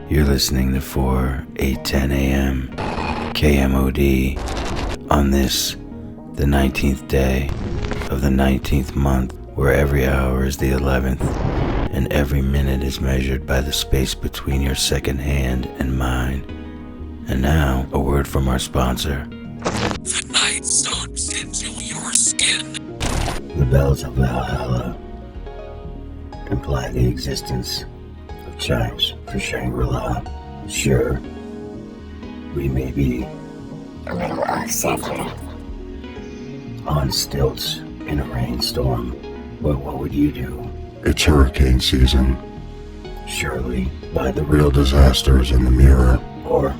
You're listening to 8:10 a.m. KMOD on this, the 19th day of the 19th month, where every hour is the 11th and every minute is measured by the space between your second hand and mine. And now, a word from our sponsor. The night soaks into your skin. The bells of Valhalla imply the existence of chimes for Shangri-La. Sure, we may be a little off-center, on stilts in a rainstorm, but what would you do? It's hurricane season. Surely, by the Real disasters in the mirror. or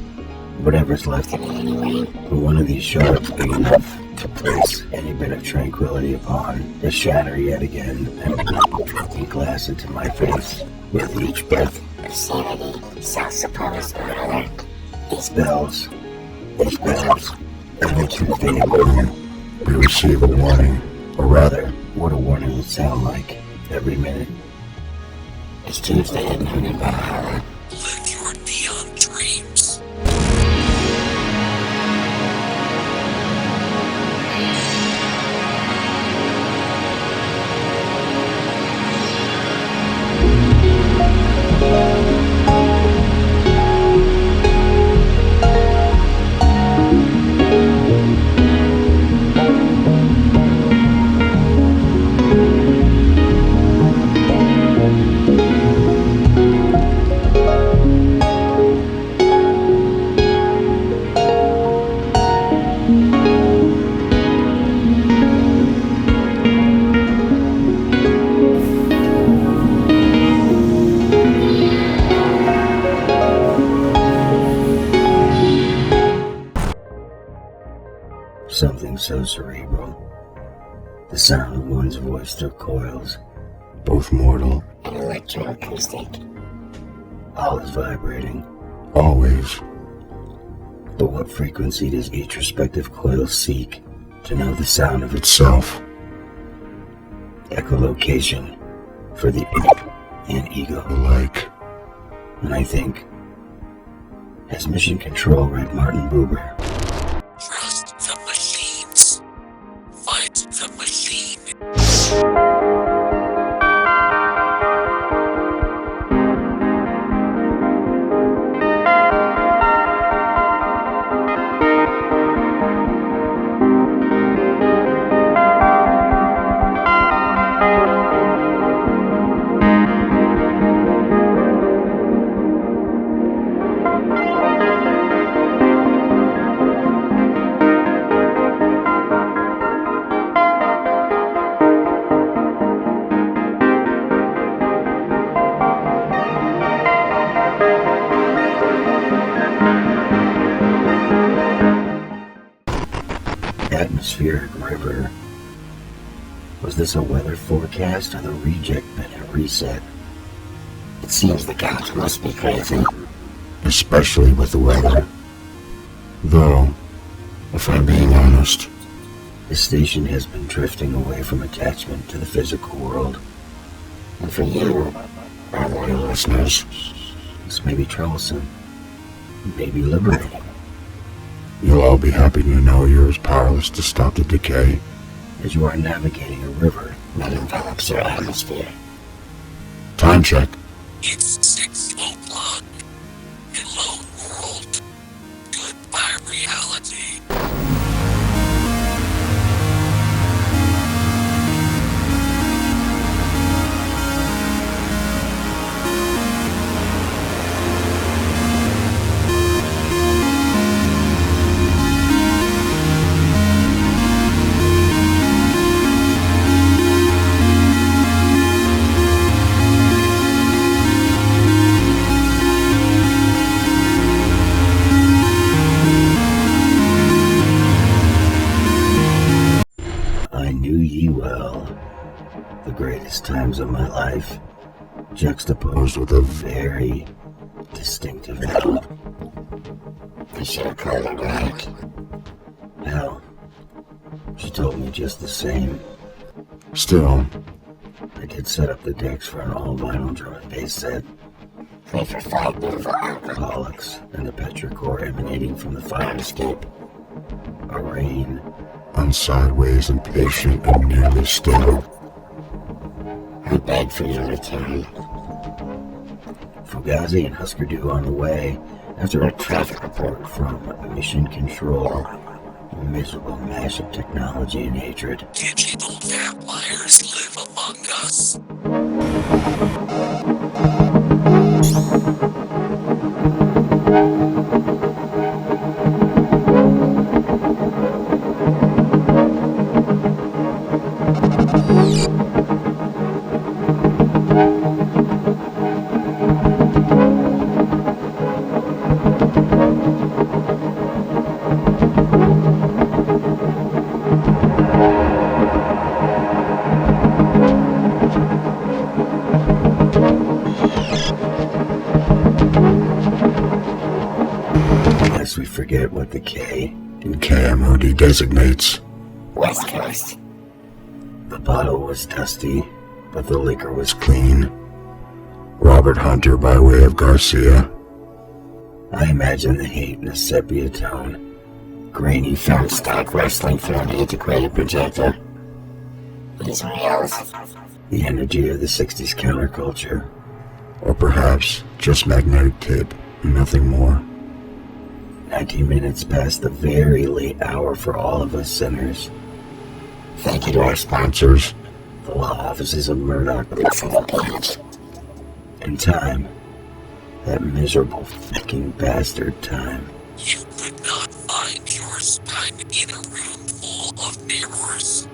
whatever's left of it anyway. But one of these shards big enough to place any bit of tranquility upon, to shatter yet again and broken glass into my face with each breath. of sanity, self-supposed or other. These bells, every Tuesday morning, We receive a warning. or rather, what a warning would sound like every minute. It's Tuesday at noon in Valhalla. Live your neon dreams. Something so cerebral. The sound of one's voice through coils. Both mortal. And electroacoustic. All is vibrating. Always. But what frequency does each respective coil seek to know the sound of Itself. echolocation for the ip and ego? Alike. And I think, as Mission Control read Martin Buber, Trust the machines. Fight the machine. atmospheric river. Was this a weather forecast or the reject bin at reset? It seems the gods must be crazy. Especially with the weather. Though, if I'm being honest, The station has been drifting away from attachment to the physical world. And for you, our loyal listeners, This may be troublesome, maybe liberating, you'll all be happy to know you're as powerless to stop the decay. as you are navigating a river. that envelops your atmosphere. Time check. It's 6 o'clock. Hello, world. Goodbye, reality. I knew ye well, the greatest times of my life, juxtaposed with a very distinctive hell. I should have called it right. Hell, she told me just the same. Still, I did set up the decks for an all-vinyl drum and bass set. Pray for 5 beautiful alcoholics and the petrichor emanating from the fire escape. A rain. I'm sideways, impatient, and nearly stale. I beg for your return. Fugazi and Husker Du on the way after a traffic report from Mission Control. A miserable mash of technology and hatred. Digital vampires live among us. Lest we forget what the K In KMOD designates. West Coast. The bottle was dusty, but the liquor was Clean. Robert Hunter by way of Garcia. I imagine the hate in a sepia tone. Grainy Film stock wrestling through an antiquated projector. These reels. the energy of the 60s counterculture. Or perhaps just magnetic tape and nothing more. 19 minutes past the very late hour for all of us sinners. Thank you to our Sponsors. The law offices of Murdoch. Listen to Page. And time. That miserable fucking bastard time. You could not find your spine in a room full of mirrors.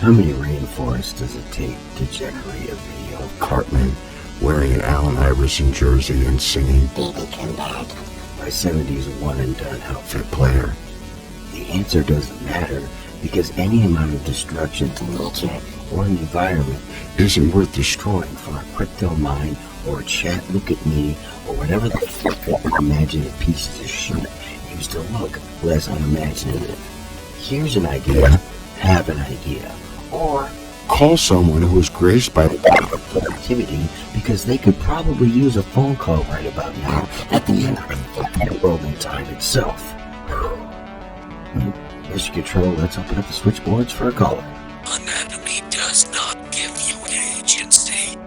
How many rainforests does it take to generate a video of Cartman wearing an Allen Iverson jersey and singing Baby Come Back. by 70s one-and-done outfit? Fit Player? The answer doesn't matter, because any amount of destruction to nature or the environment Isn't worth destroying. for a crypto mine or a chat look at me or whatever the fuck imaginative pieces of shit used to look less unimaginative. Here's an idea, have an idea, or Call someone who is graced by the productivity because they could probably use a phone call right about now at the end of the world and time itself. Mission Control, let's open up the switchboards for a caller. Anatomy does not give you agency.